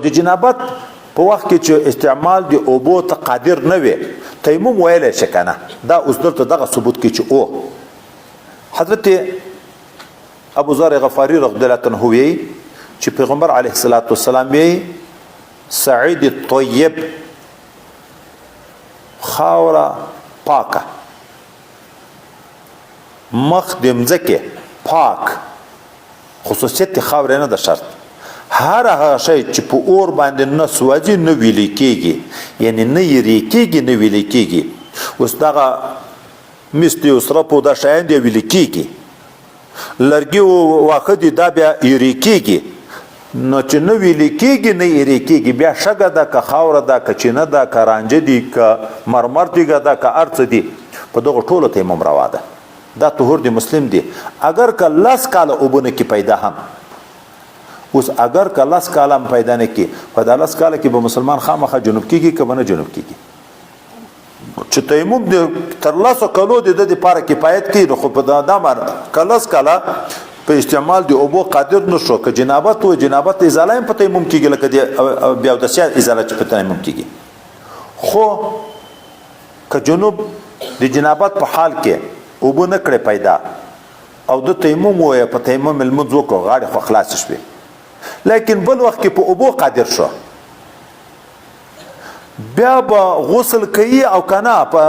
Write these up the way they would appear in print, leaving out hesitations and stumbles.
د جنابت په وخت کې چې استعمال د اوبو ته قادر نه وي تیمم ویلی شي که نه دا اوس دلته دغه ثبوت کوي چې او حضرت ابو ذر غفاری رضی الله عنه وی چې پیغمبر علیه الصلاة والسلام وی سعید الطیب خاوره پاکه مخ د مځکې پاک خصوصیت خاورې نه د شرط هر هغه شی چې په اور باندې نه سوځي نه ویلې کېږي یعنی نه یېرې کېږي نه ویلې کېږي اوس دغه مس دي او سرپو دا شیان دي ویلې کېږي لرګي واښه دي دا بیا یېرې کېږي نو چې نه ویلې کېږي نه یېرې کېږي بیا شګه ده که خاوره ده که چینه ده که رانجه دي که مرمر تیږه ده که هر څه دي په دغو ټولو تیمم روا ده دا طهور د مسلم دی اگر که 10 کاله اوبه نه کې پیدا هم اوس اگر که 10 کاله هم پیدا نه کې په دا 10 کاله کې به مسلمان خامخا جنوب کېږي که به نه جنوب کېږي چې تیمم د تر 10 کالو د ده دپاره کفایت کوي نو خو په دا معنی که 10 کاله په استعمال د اوبو قادر نه شو که جنابت و جنابت ازاله هم په تیمم کېږي لکه د بیا اودسیه ازاله چې په تیمم کېږي خو که جنوب د جنابت په حال کې اوبه نه کړې پیدا او د تیمم وویه په تیمم لمونځ وکړو غاړې خو خلاصې شوې لیکن بل وخت کې په اوبو قادر شو بیا به غسل کوي او که نه په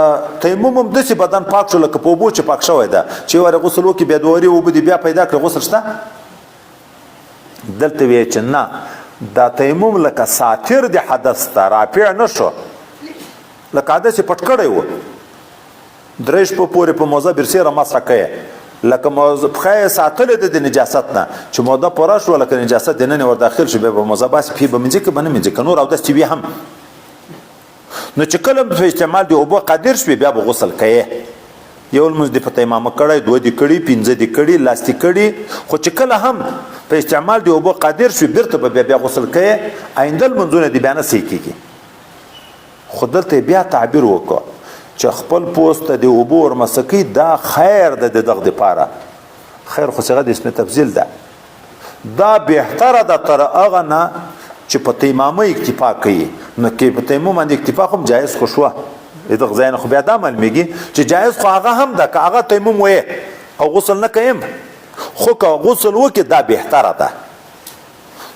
تیمم هم داسې بدن پاک شو لکه په اوبو چې پاک شوی ده چې واره غسل وکړي بیا دوارې اوبه دې بیا پیدا کړي غسل شته دلته ویې چې نه دا تیمم لکه ساتر د حدث ته رافع نه شو لکه حدث یې پټ کړی و درې شپو پورې په موضع برسېره مسح کوي لکه پښه یې ساتلې ده د نجاست نه چې موده پوره شوه لکه نجاست دننه ور داخل شو بیا به موضع باسي پې به مینځي که به نه مینځي که نور اودس چې وي هم نو چې کله په استعمال د اوبو قادر شوې بیا به غسل کوي یو لمونځ دې په تیمامه کړی 2 دې کړي 5 دې کړي 10 دې کړي خو چې کله هم په استعمال د اوبو قادر شوې بیرته به بیا غسل کوي آینده لمونځونه دې بیا نه صحیح کېږي خو دلته بیا تعبیر وکړو چې خپل پوست ته د اوبو ورمسکي دا خیر ده د دغه دپاره خیر خو صيغه د اسم تفضیل ده دا بهتره ده تر هغه نه چې په تیمامه اکتفا کوي نو کې په تیمم باندې اکتفا خو جایز خو شوه دغه ځای نه خو بیا دا معلومیږي چې جایز خو هغه هم ده که هغه تیمم ویې او غسل نه کویم خو که غسل وکړي دا بهتره ده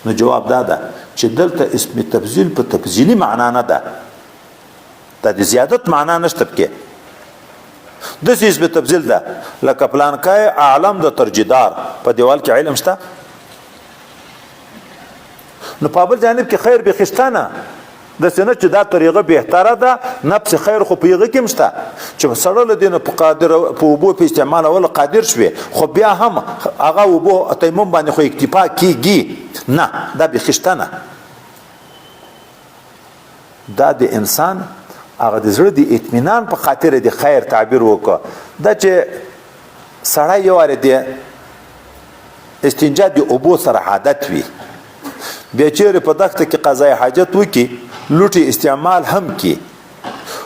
نو جواب دا ده چې دلته اسم تفضیل په تفضیلي معنا نه ده دا د زیادت معنا نشته پکې داسې اسم تفضیل ده لکه پلانکی عالم د ترجیدار په دیوال کې علم شته نو په بل جانب کې خیر بیخي شته نه داسې نه چې دا طریقه بهتره ده نفس خیر خو په هغه کې هم شته چې سړی له دې نه په اوبو په استعمالولو قادر شوې خو بیا هم هغه اوبو تیمم باندې خو اکتفا کېږي نه دا بیخي شته نه دا د انسان هغه د زړه د اطمینان په خاطر د خیر تعبیر وکړه دا چې سړی یو وارې د استنجا د اوبو سره عادت وي بیا چیرې په دښته کې قضای حاجت وکړي لوټي استعمال هم کړي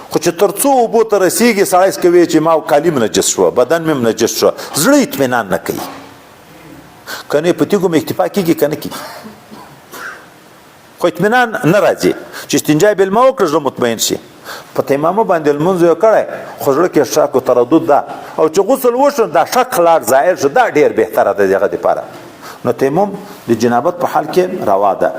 خو چې تر څو اوبو ته رسیږي سړی کوي چې ما کالي م نجس شوه بدن مې نجس شوه زړه اطمینان نه کوي که نه په تیږو م اکتفا کېږي که نه کېږي خو اطمینان نه راځي چې استنجا بالماء وکړه زړه مطمئن شي په تیمامه باندې لمونځ یې کړی خو زړه کې شک و تردد ده او چې غسل وشو دا شک خلاک ظاهر شو دا ډېر بهتره ده د هغه دپاره نو تیمم د جنابت په حال کې روا ده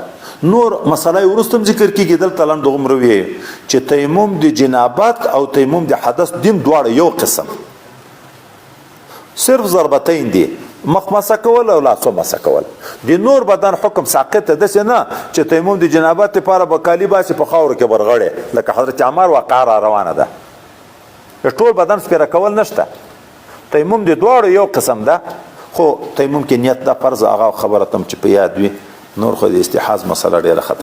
نور مسله یې وروسته هم ذکر کېږي دلته لنډ هغومره ویې چې تیمم د جنابت او تیمم د حدث دین دواړه یو قسم صرف ضربتین دي مخ مسح کول او لاسو مسح کول د نور بدن حکم ساقط ده داسې نه چې تیمم د جنابت لپاره به کالي باسي په خاورو کې ورغړې لکه حضرت عمر واقعه را روانه ده ټول بدن سپېره کول نشته تیمم د دواړو یو قسم ده خو تیمم کې نیت دا فرض هغه خبره تم چې په یاد وي نور خو د استحاض مسله ډېره خطر